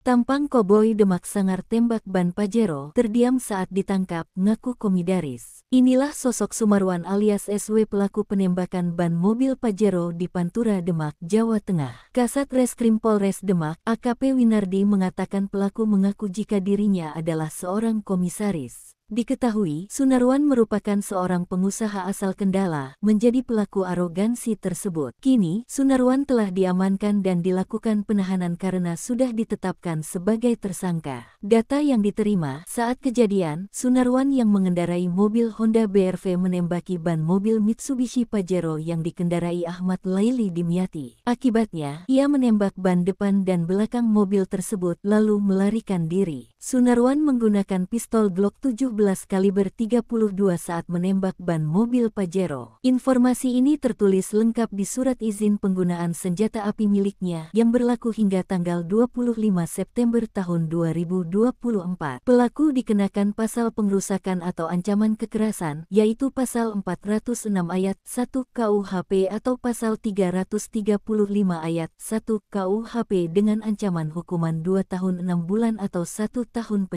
Tampang koboi Demak sangar tembak ban Pajero, terdiam saat ditangkap, ngaku komisaris. Inilah sosok Sumarwan alias SW pelaku penembakan ban mobil Pajero di Pantura, Demak, Jawa Tengah. Kasat Reskrim Polres Demak, AKP Winardi mengatakan pelaku mengaku jika dirinya adalah seorang komisaris. Diketahui, Sunarwan merupakan seorang pengusaha asal Kendala, menjadi pelaku arogansi tersebut. Kini, Sunarwan telah diamankan dan dilakukan penahanan karena sudah ditetapkan sebagai tersangka. Data yang diterima, saat kejadian, Sunarwan yang mengendarai mobil Honda BRV menembaki ban mobil Mitsubishi Pajero yang dikendarai Ahmad Laili Dimyati. Akibatnya, ia menembak ban depan dan belakang mobil tersebut lalu melarikan diri. Sunarwan menggunakan pistol Glock 17 kaliber 32 saat menembak ban mobil Pajero. Informasi ini tertulis lengkap di surat izin penggunaan senjata api miliknya yang berlaku hingga tanggal 25 September tahun 2024. Pelaku dikenakan pasal pengrusakan atau ancaman kekerasan, yaitu pasal 406 ayat 1 KUHP atau pasal 335 ayat 1 KUHP dengan ancaman hukuman 2 tahun 6 bulan atau 1 tahun penjara.